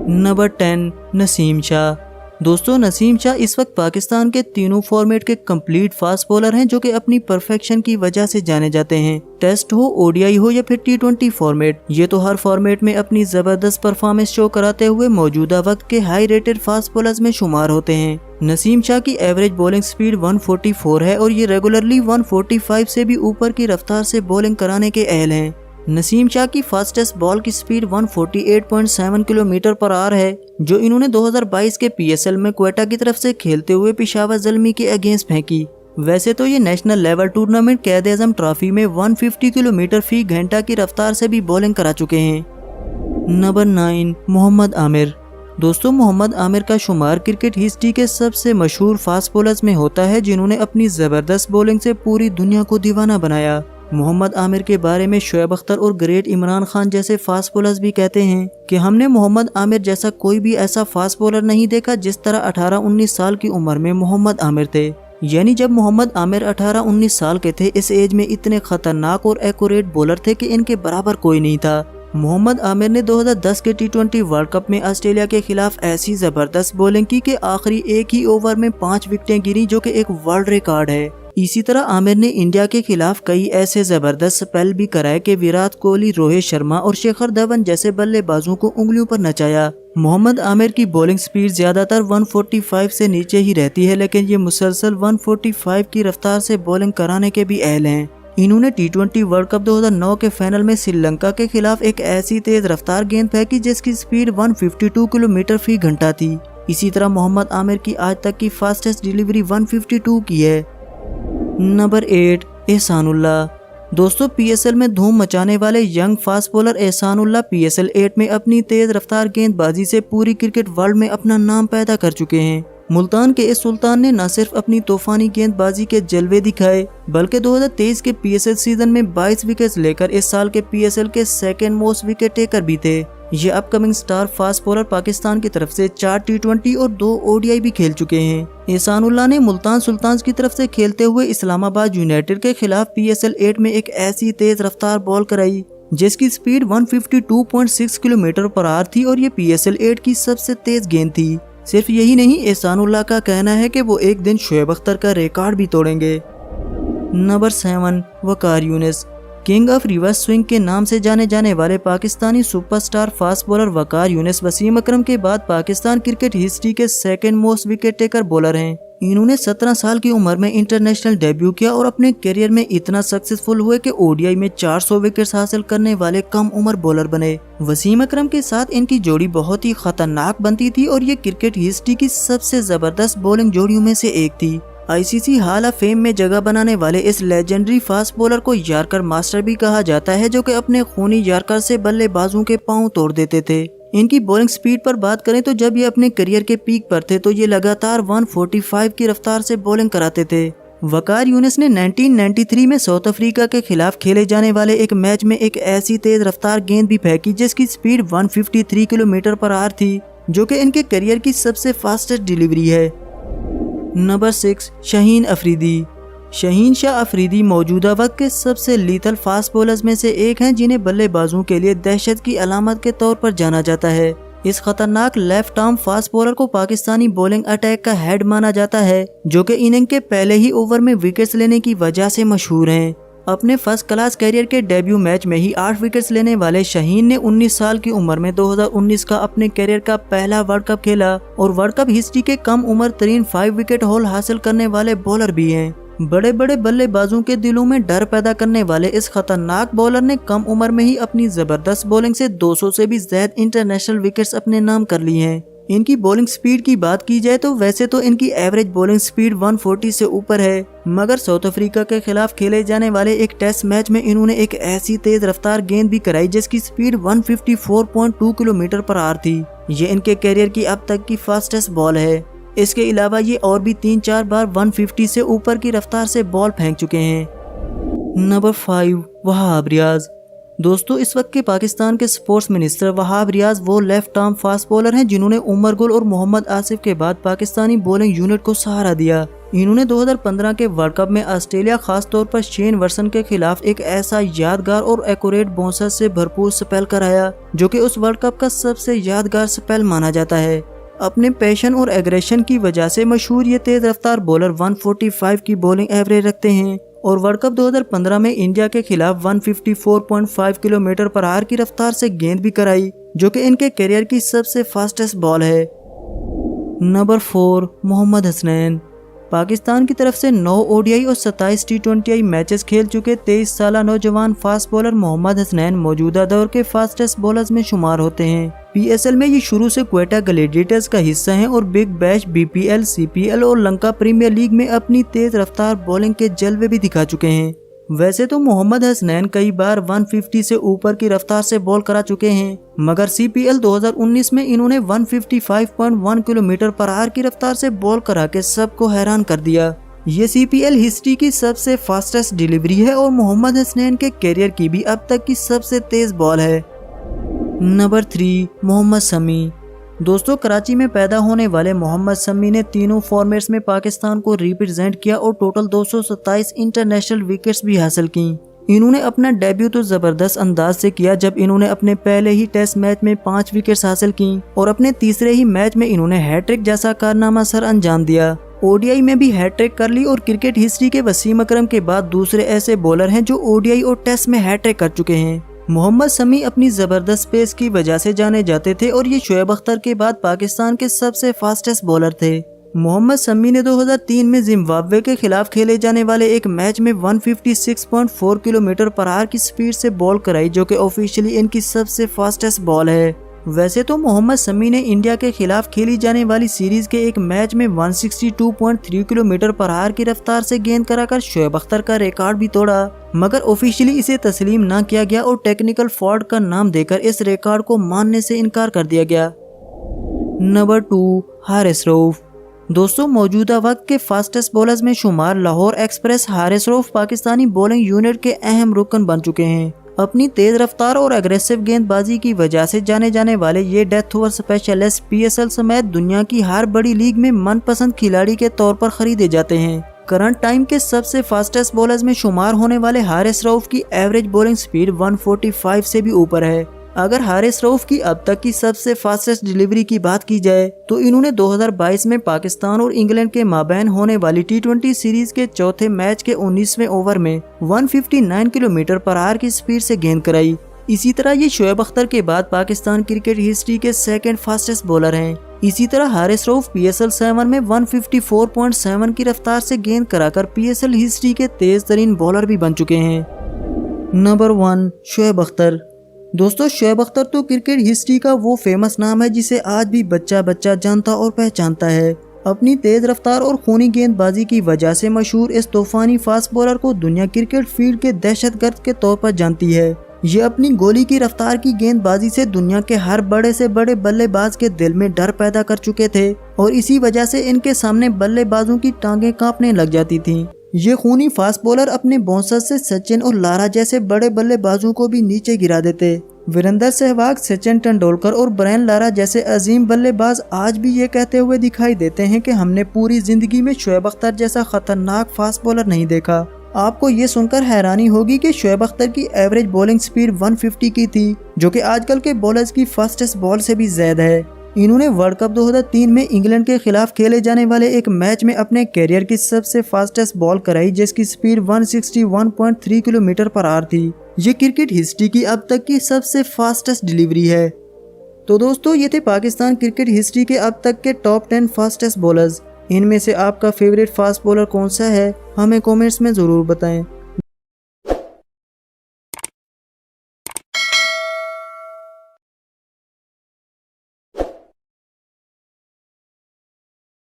Number 10 Naseem Shah. दोस्तों नसीम शाह इस वक्त पाकिस्तान के तीनों फॉर्मेट के कंप्लीट फास्ट बॉलर हैं जो कि अपनी परफेक्शन की वजह से जाने जाते हैं। टेस्ट हो, ओडीआई हो या फिर टी20 फॉर्मेट, ये तो हर फॉर्मेट में अपनी जबरदस्त परफॉर्मेंस शो कराते हुए मौजूदा वक्त के हाई रेटेड फास्ट बॉलर्स में शुमार होते हैं। नसीम शाह की एवरेज बॉलिंग स्पीड 144 है और ये रेगुलरली 145 से भी ऊपर की रफ्तार से बॉलिंग कराने के अहल हैं। नसीम शाह की फास्टेस्ट बॉल की स्पीड 148.7 किलोमीटर पर आवर है, जो इन्होंने 2022 के पीएसएल में क्वेटा की तरफ से खेलते हुए पेशावर ज़ल्मी के अगेंस्ट फेंकी। वैसे तो ये national level tournament Quaid-e-Azam trophy में 150 किलोमीटर फी घंटा की रफ्तार से भी बॉलिंग करा चुके हैं। नंबर 9 मोहम्मद आमिर। दोस्तों मोहम्मद आमिर का शुमार क्रिकेट हिस्ट्री के सबसे मशहूर फास्ट बॉलर्स में होता है जिन्होंने अपनी जबरदस्त बॉलिंग से पूरी दुनिया को दीवाना बनाया। मोहम्मद आमिर के बारे में शोएब अख्तर और ग्रेट इमरान खान जैसे फास्ट बॉलर्स भी कहते हैं कि हमने मोहम्मद आमिर जैसा कोई भी ऐसा फास्ट बॉलर नहीं देखा जिस तरह 18-19 साल की उम्र में मोहम्मद आमिर थे। यानी जब मोहम्मद आमिर 18-19 साल के थे, इस एज में इतने खतरनाक और एक्यूरेट बॉलर थे कि इनके बराबर कोई नहीं था। मोहम्मद आमिर ने 2010 के टी20 वर्ल्ड कप में ऑस्ट्रेलिया के खिलाफ ऐसी जबरदस्त बॉलिंग की कि आखिरी एक ही ओवर में 5 विकेटें गिरी, जो कि एक वर्ल्ड रिकॉर्ड है। इसी तरह आमिर ने इंडिया के खिलाफ कई ऐसे जबरदस्त स्पेल भी कराए कि विराट कोहली, रोहित शर्मा और शिखर धवन जैसे बल्लेबाजों को उंगलियों पर नचाया। मोहम्मद आमिर की बॉलिंग स्पीड ज्यादातर 145 से नीचे ही रहती है, लेकिन ये मुसलसल 145 की रफ्तार से बॉलिंग कराने के भी अहल हैं। इन्होंने टी20 वर्ल्ड कप 2009 के फाइनल में श्रीलंका के खिलाफ एक ऐसी तेज रफ्तार गेंद फेंकी जिसकी स्पीड 152 किलोमीटर फी घंटा थी। इसी तरह मोहम्मद आमिर की आज तक की फास्टेस्ट डिलीवरी 152 की है। नंबर 8 एहसानुल्लाह। दोस्तों पीएसएल में धूम मचाने वाले young fast bowler Ehsanullah PSL 8 में अपनी तेज रफ्तार गेंदबाजी से पूरी क्रिकेट वर्ल्ड में अपना नाम पैदा कर चुके हैं। मुल्तान के इस सुल्तान ने न सिर्फ अपनी तूफानी गेंदबाजी के जलवे दिखाए, बल्कि 2023 के पीएसएल सीजन में 22 विकेट्स लेकर इस साल के पीएसएल के सेकंड मोस्ट विकेट टेकर भी थे। ये upcoming star fast bowler Pakistan की तरफ से 4 टी20 और 2 ओडीआई भी खेल चुके हैं। एहसानुल्लाह ने मुल्तान सुल्तान्स की तरफ से खेलते हुए इस्लामाबाद यूनाइटेड के खिलाफ पीएसएल 8 में एक ऐसी तेज रफ्तार बॉल कराई जिसकी स्पीड 152.6 किलोमीटर पर आवर थी और ये पीएसएल 8 की सबसे तेज गेंद थी। सिर्फ यही नहीं, एहसानुल्लाह का कहना है कि वो एक दिन शोएब अख्तर का रिकॉर्ड भी तोड़ेंगे। Number 7 Waqar Younis. King of reverse swing के नाम से जाने जाने वाले Pakistani superstar fast bowler Waqar Younis Wasim Akram के बाद पाकिस्तान क्रिकेट हिस्ट्री के second most wicket taker bowler हैं। इन्होंने 17 साल की उम्र में इंटरनेशनल डेब्यू किया और अपने करियर में इतना सक्सेसफुल हुए कि ओडीआई में 400 विकेट्स हासिल करने वाले कम उम्र बॉलर बने। वसीम अकरम के साथ इनकी जोड़ी बहुत ही खतरनाक बनती थी और ये क्रिकेट हिस्ट्री की सबसे जबरदस्त बॉलिंग जोड़ियों में से एक थी। आईसीसी हॉल ऑफ फेम में जगह बनाने वाले इस लेजेंडरी फास्ट बॉलर को यॉर्कर मास्टर भी कहा जाता है, जो कि अपने खूनी यॉर्कर से बल्लेबाजों के पांव तोड़ देते थे। इनकी बॉलिंग स्पीड पर बात करें तो जब ये अपने करियर के पीक पर थे तो ये लगातार 145 की रफ्तार से बॉलिंग कराते थे। वकार यूनिस ने 1993 में साउथ अफ्रीका के खिलाफ खेले जाने वाले एक मैच में एक ऐसी तेज रफ्तार गेंद भी फेंकी जिसकी स्पीड 153 किलोमीटर पर आवर थी, जो कि इनके करियर की सबसे फास्टेस्ट डिलीवरी है। नंबर 6 शाहीन अफरीदी। शाहीन शाह अफरीदी मौजूदा वक्त के सबसे लीथल फास्ट बॉलर्स में से एक हैं, जिन्हें बल्लेबाजों के लिए दहशत की अलामत के तौर पर जाना जाता है। इस खतरनाक लेफ्ट आर्म फास्ट बॉलर को पाकिस्तानी बॉलिंग अटैक का हेड माना जाता है, जो कि इनिंग के पहले ही ओवर में विकेट्स लेने की वजह से मशहूर हैं। अपने फर्स्ट क्लास कैरियर के डेब्यू मैच में ही 8 विकेट्स लेने वाले शाहीन ने 19 साल की उम्र में 2019 का अपने कैरियर का पहला वर्ल्ड कप खेला और वर्ल्ड कप हिस्ट्री के कम उम्र तरीन 5 विकेट हॉल हासिल करने वाले बॉलर भी हैं। बड़े बड़े बल्लेबाजों के दिलों में डर पैदा करने वाले इस खतरनाक बॉलर ने कम उम्र में ही अपनी जबरदस्त बॉलिंग से 200 से भी ज्यादा इंटरनेशनल विकेट्स अपने नाम कर ली हैं। इनकी बॉलिंग स्पीड की बात की जाए तो वैसे तो इनकी एवरेज बॉलिंग स्पीड 140 से ऊपर है, मगर साउथ अफ्रीका के खिलाफ खेले जाने वाले एक टेस्ट मैच में इन्होंने एक ऐसी तेज रफ्तार गेंद भी कराई जिसकी स्पीड 154.2 किलोमीटर पर आवर थी। ये इनके करियर की अब तक की फास्टेस्ट बॉल है। इसके अलावा ये और भी 3-4 बार 150 से ऊपर की रफ्तार से बॉल फेंक चुके हैं। नंबर 5 वहाब रियाज। दोस्तों इस वक्त के पाकिस्तान के स्पोर्ट्स मिनिस्टर वहाब रियाज वो लेफ्ट आर्म फास्ट बॉलर हैं जिन्होंने उमर गुल और मोहम्मद आसिफ के बाद पाकिस्तानी बॉलिंग यूनिट को सहारा दिया। इन्होंने 2015 के वर्ल्ड कप में ऑस्ट्रेलिया खास तौर पर शेन वर्सन के खिलाफ एक ऐसा यादगार और एक्यूरेट बाउंसर से भरपूर स्पेल कराया जो कि उस वर्ल्ड कप का सबसे यादगार स्पेल माना जाता है। अपने पैशन और एग्रेशन की वजह से मशहूर ये तेज रफ्तार बॉलर 145 की बॉलिंग एवरेज रखते हैं और वर्ल्ड कप 2015 में इंडिया के खिलाफ 154.5 किलोमीटर पर आवर की रफ्तार से गेंद भी कराई जो कि इनके करियर की सबसे फास्टेस्ट बॉल है। नंबर 4 मोहम्मद हसनैन। पाकिस्तान की तरफ से 9 ओडीआई और 27 टी20 मैचेस खेल चुके 23 साला नौजवान फास्ट बॉलर मोहम्मद हसनैन मौजूदा दौर के फास्टेस्ट बॉलर्स में शुमार होते हैं। पीएसएल में ये शुरू से क्वेटा ग्लैडिएटर्स का हिस्सा हैं और बिग बैश, बीपीएल, सीपीएल और लंका प्रीमियर लीग में अपनी तेज रफ्तार बॉलिंग के जलवे भी दिखा चुके हैं। वैसे तो मोहम्मद हसनैन कई बार 150 से ऊपर की रफ्तार से बॉल करा चुके हैं, मगर सीपीएल 2019 में इन्होंने 155.1 किलोमीटर पर आवर की रफ्तार से बॉल करा के सबको हैरान कर दिया। ये सीपीएल हिस्ट्री की सबसे फास्टेस्ट डिलीवरी है और मोहम्मद हसनैन के करियर की भी अब तक की सबसे तेज बॉल है। नंबर 3 मोहम्मद शमी। दोस्तों कराची में पैदा होने वाले मोहम्मद शमी ने तीनों फॉर्मेट्स में पाकिस्तान को रिप्रेजेंट किया और टोटल 227 इंटरनेशनल विकेट्स भी हासिल की। इन्होंने अपना डेब्यू तो जबरदस्त अंदाज से किया जब इन्होंने अपने पहले ही टेस्ट मैच में 5 विकेट्स हासिल की और अपने तीसरे ही मैच में इन्होंने हैट्रिक जैसा कारनामा सर अंजाम दिया। ओडीआई में भी हैट्रिक कर ली और क्रिकेट हिस्ट्री के वसीम अकरम के बाद दूसरे ऐसे बॉलर हैं जो ओडीआई और टेस्ट में हैट्रिक कर चुके हैं। मोहम्मद शमी अपनी जबरदस्त पेस की वजह से जाने जाते थे और ये शोएब अख्तर के बाद पाकिस्तान के सबसे फास्टेस्ट बॉलर थे। मोहम्मद शमी ने 2003 में जिम्बाब्वे के खिलाफ खेले जाने वाले एक मैच में 156.4 किलोमीटर पर आवर की स्पीड से बॉल कराई जो कि ऑफिशियली इनकी सबसे फास्टेस्ट बॉल है। वैसे तो मोहम्मद शमी ने इंडिया के खिलाफ खेली जाने वाली सीरीज के एक मैच में 162.3 किलोमीटर पर आवर की रफ्तार से गेंद कराकर शोएब अख्तर का रिकॉर्ड भी तोड़ा, मगर ऑफिशियली इसे तस्लीम न किया गया और टेक्निकल फॉल्ट का नाम देकर इस रिकॉर्ड को मानने से इनकार कर दिया गया। नंबर 2 हारिस रऊफ। दोस्तों मौजूदा वक्त के फास्टेस्ट बॉलर्स में शुमार Lahore express Haris Rauf Pakistani bowling unit के अहम रुकन बन चुके हैं। अपनी तेज रफ्तार और अग्रेसिव गेंदबाजी की वजह से जाने जाने वाले ये डेथ ओवर स्पेशलिस्ट पीएसएल समेत दुनिया की हर बड़ी लीग में मनपसंद खिलाड़ी के तौर पर खरीदे जाते हैं। करंट टाइम के सबसे फास्टेस्ट बॉलर्स में शुमार होने वाले हारिस रऊफ की एवरेज बॉलिंग स्पीड 145 से भी ऊपर है। अगर हारिस रऊफ की अब तक की सबसे फास्टेस्ट डिलीवरी की बात की जाए तो इन्होंने 2022 में पाकिस्तान और इंग्लैंड के माबैन होने वाली टी20 सीरीज के चौथे मैच के 19वें ओवर में 159 किलोमीटर पर आवर की स्पीड से गेंद कराई। इसी तरह ये शोएब अख्तर के बाद पाकिस्तान क्रिकेट हिस्ट्री के सेकंड फास्टेस्ट बॉलर हैं। इसी तरह हारिस रऊफ पीएसएल 7 में 154.7 की रफ्तार से गेंद कराकर पीएसएल हिस्ट्री के तेज तरीन बॉलर भी बन चुके हैं। नंबर 1 शोएब अख्तर। दोस्तों शोएब अख्तर तो क्रिकेट हिस्ट्री का वो फेमस नाम है जिसे आज भी बच्चा बच्चा जानता और पहचानता है। अपनी तेज रफ्तार और खूनी गेंदबाजी की वजह से मशहूर इस तूफानी फास्ट बॉलर को दुनिया क्रिकेट फील्ड के दहशतगर्द के तौर पर जानती है। ये अपनी गोली की रफ्तार की गेंदबाजी से दुनिया के हर बड़े से बड़े बल्लेबाज के दिल में डर पैदा कर चुके थे और इसी वजह से इनके सामने बल्लेबाजों की टांगें कांपने लग जाती थीं। ये खूनी फास्ट बॉलर अपने बाउंसर से सचिन और लारा जैसे बड़े बल्लेबाजों को भी नीचे गिरा देते। वीरेंद्र सहवाग, सचिन तेंदुलकर और ब्रायन लारा जैसे अजीम बल्लेबाज आज भी ये कहते हुए दिखाई देते हैं कि हमने पूरी जिंदगी में शोएब अख्तर जैसा खतरनाक फास्ट बॉलर नहीं देखा। आपको ये सुनकर हैरानी होगी कि शोएब अख्तर की एवरेज बॉलिंग स्पीड 150 की थी जो कि आजकल के बॉलर्स की फास्टेस्ट बॉल से भी ज्यादा है। इन्होंने वर्ल्ड कप 2003 में इंग्लैंड के खिलाफ खेले जाने वाले एक मैच में अपने करियर की सबसे फास्टेस्ट बॉल कराई जिसकी स्पीड 161.3 किलोमीटर पर आवर थी। ये क्रिकेट हिस्ट्री की अब तक की सबसे फास्टेस्ट डिलीवरी है। तो दोस्तों ये थे पाकिस्तान क्रिकेट हिस्ट्री के अब तक के टॉप 10 फास्टेस्ट बॉलर्स। इनमें से आपका फेवरेट फास्ट बॉलर कौन सा है हमें कमेंट्स में ज़रूर बताएं।